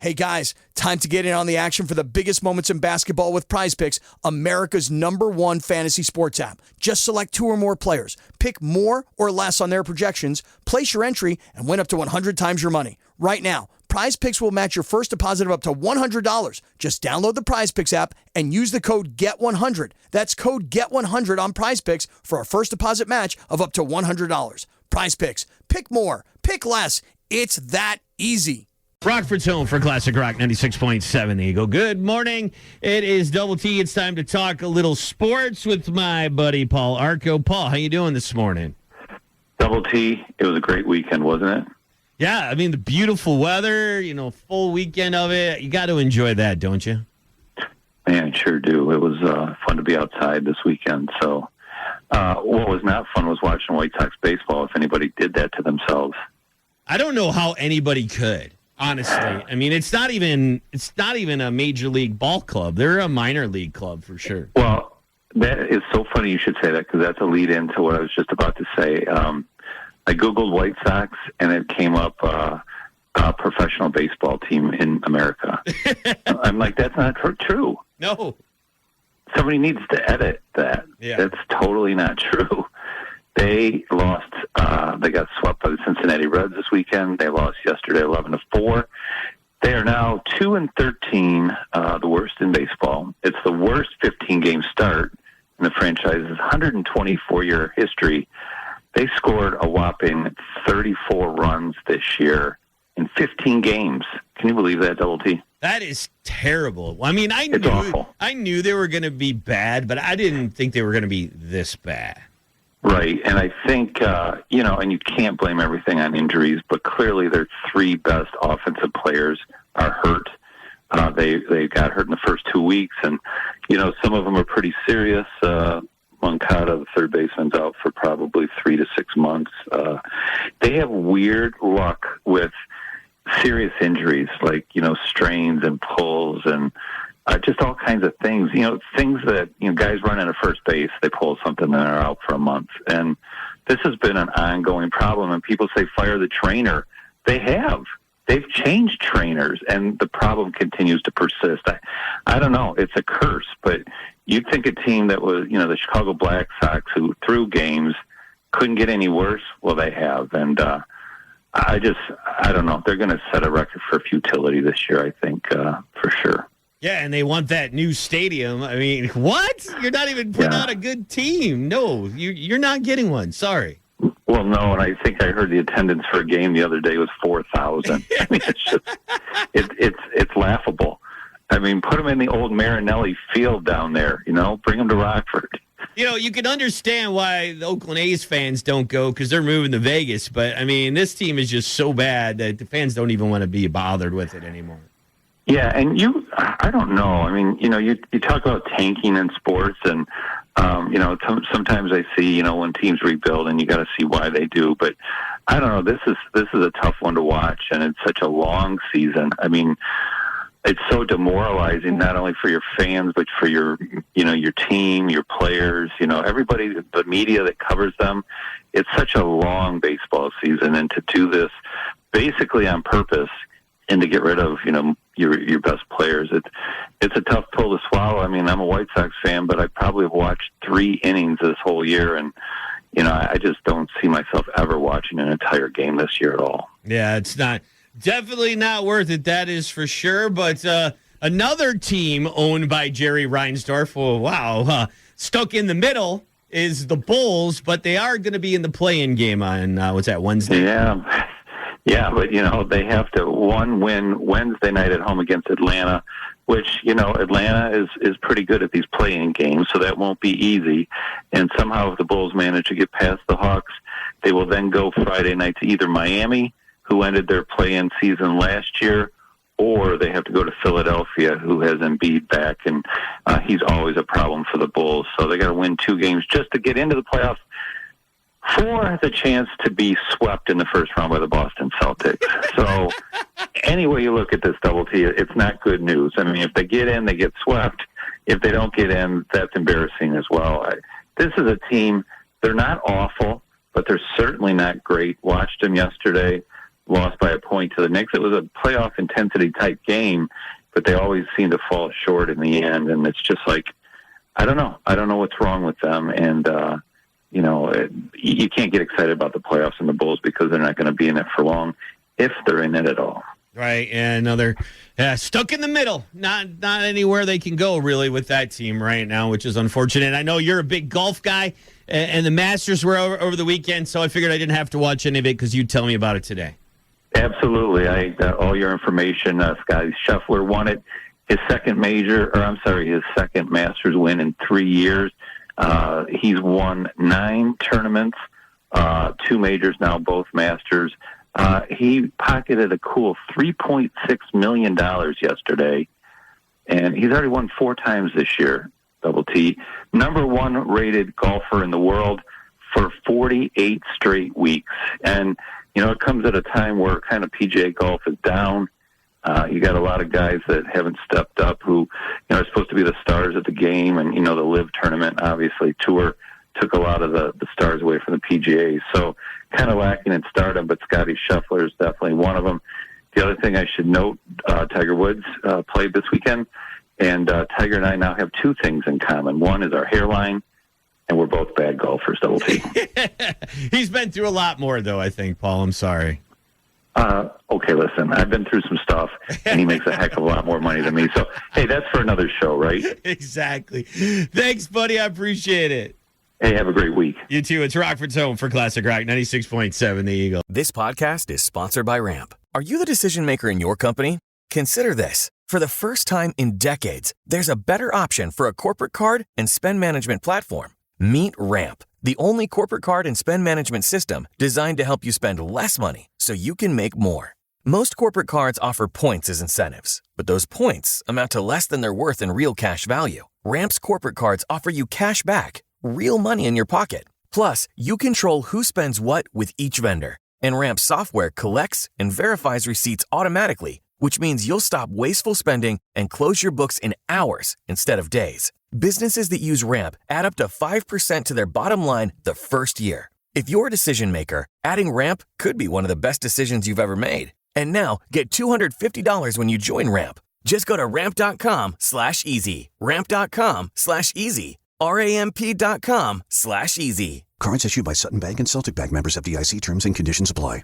Hey guys, time to get in on the action for the biggest moments in basketball with Prize Picks, America's #1 fantasy sports app. Just select 2 or more players, pick more or less on their projections, place your entry, and win up to 100 times your money. Right now, Prize Picks will match your first deposit of up to $100. Just download the Prize Picks app and use the code GET100. That's code GET100 on Prize Picks for a first deposit match of up to $100. Prize Picks. Pick more. Pick less. It's that easy. Rockford's home for Classic Rock 96.7 Eagle. Good morning. It is Double T. It's time to talk a little sports with my buddy Paul Arco. Paul, how you doing this morning? Double T, it was a great weekend, wasn't it? Yeah, I mean, the beautiful weather, full weekend of it. You got to enjoy that, don't you? Man, I sure do. It was fun to be outside this weekend. So what was not fun was watching White Sox baseball, if anybody did that to themselves. I don't know how anybody could. Honestly, I mean, it's not even a major league ball club. They're a minor league club for sure. Well, that is so funny you should say that because that's a lead into what I was just about to say. I Googled White Sox and it came up a professional baseball team in America. I'm like, that's not true. No. Somebody needs to edit that. Yeah. That's totally not true. They lost. They got swept by the Cincinnati Reds this weekend. They lost yesterday, 11-4. They are now 2-13, the worst in baseball. It's the worst 15-game start in the franchise's 124-year history. They scored a whopping 34 runs this year in 15 games. Can you believe that, Double T? That is terrible. I mean, It's awful. I knew they were going to be bad, but I didn't think they were going to be this bad. Right, and I think, and you can't blame everything on injuries, but clearly their 3 best offensive players are hurt. They got hurt in the first 2 weeks, and, some of them are pretty serious. Moncada, the third baseman's out for probably 3 to 6 months. They have weird luck with serious injuries, like, strains and pulls and just all kinds of things, things that, guys run into first base, they pull something and they're out for a month. And this has been an ongoing problem. And people say, fire the trainer. They have. They've changed trainers, and the problem continues to persist. I don't know. It's a curse. But you'd think a team that was, the Chicago Black Sox, who threw games, couldn't get any worse. Well, they have. And I don't know. They're going to set a record for futility this year, I think, for sure. Yeah, and they want that new stadium. I mean, what? You're not even putting out a good team. No, you're not getting one. Sorry. Well, no, and I think I heard the attendance for a game the other day was 4,000. I mean, it's just, it's laughable. I mean, put them in the old Marinelli field down there, bring them to Rockford. You can understand why the Oakland A's fans don't go because they're moving to Vegas. But, I mean, this team is just so bad that the fans don't even want to be bothered with it anymore. Yeah, and I don't know. I mean, you talk about tanking in sports, and sometimes I see, when teams rebuild, and you got to see why they do. But I don't know. This is a tough one to watch, and it's such a long season. I mean, it's so demoralizing not only for your fans, but for your team, your players, everybody, the media that covers them. It's such a long baseball season, and to do this basically on purpose and to get rid of, your best players. It's a tough pill to swallow. I mean, I'm a White Sox fan, but I probably have watched 3 innings this whole year, and I just don't see myself ever watching an entire game this year at all. Yeah, it's definitely not worth it. That is for sure. But another team owned by Jerry Reinsdorf, stuck in the middle is the Bulls, but they are going to be in the play-in game on Wednesday. Yeah, but, they have to win Wednesday night at home against Atlanta, which, Atlanta is pretty good at these play-in games, so that won't be easy. And somehow if the Bulls manage to get past the Hawks, they will then go Friday night to either Miami, who ended their play-in season last year, or they have to go to Philadelphia, who has Embiid back, and he's always a problem for the Bulls. So they got to win 2 games just to get into the playoffs for the chance to be swept in the first round by the Boston Celtics. So any way you look at this, Double T, it's not good news. I mean, if they get in, they get swept. If they don't get in, that's embarrassing as well. This is a team, they're not awful, but they're certainly not great. Watched them yesterday. lost by a point to the Knicks. It was a playoff intensity type game, but they always seem to fall short in the end. And it's just like, I don't know. I don't know what's wrong with them. And, you can't get excited about the playoffs and the Bulls because they're not going to be in it for long, if they're in it at all. Right, and they're stuck in the middle. Not anywhere they can go, really, with that team right now, which is unfortunate. I know you're a big golf guy, and the Masters were over the weekend, so I figured I didn't have to watch any of it because you'd tell me about it today. Absolutely. I got all your information. Scottie Scheffler won it. His second Masters win in 3 years. He's won 9 tournaments, 2 majors now, both Masters. He pocketed a cool $3.6 million yesterday, and he's already won 4 times this year, Double T. Number 1 rated golfer in the world for 48 straight weeks. And, it comes at a time where kind of PGA golf is down. You got a lot of guys that haven't stepped up who, are supposed to be the stars of the game. And, the LIV tournament, obviously, Tour took a lot of the stars away from the PGA. So kind of lacking in stardom, but Scottie Scheffler is definitely one of them. The other thing I should note, Tiger Woods played this weekend, and Tiger and I now have 2 things in common. One is our hairline, and we're both bad golfers, Double T. He's been through a lot more, though, I think, Paul. I'm sorry. Okay, listen, I've been through some stuff, and he makes a heck of a lot more money than me. So, hey, that's for another show, right? Exactly. Thanks, buddy. I appreciate it. Hey, have a great week. You too. It's Rockford's home for Classic Rock 96.7 The Eagle. This podcast is sponsored by Ramp. Are you the decision maker in your company? Consider this. For the first time in decades, there's a better option for a corporate card and spend management platform. Meet Ramp, the only corporate card and spend management system designed to help you spend less money so you can make more. Most corporate cards offer points as incentives, but those points amount to less than they're worth in real cash value. Ramp's corporate cards offer you cash back, real money in your pocket. Plus, you control who spends what with each vendor. And Ramp software collects and verifies receipts automatically, which means you'll stop wasteful spending and close your books in hours instead of days. Businesses that use Ramp add up to 5% to their bottom line the first year. If you're a decision maker, adding Ramp could be one of the best decisions you've ever made. And now, get $250 when you join Ramp. Just go to ramp.com/easy. Ramp.com/easy. ramp.com/easy. Cards issued by Sutton Bank and Celtic Bank, members FDIC. Terms and conditions apply.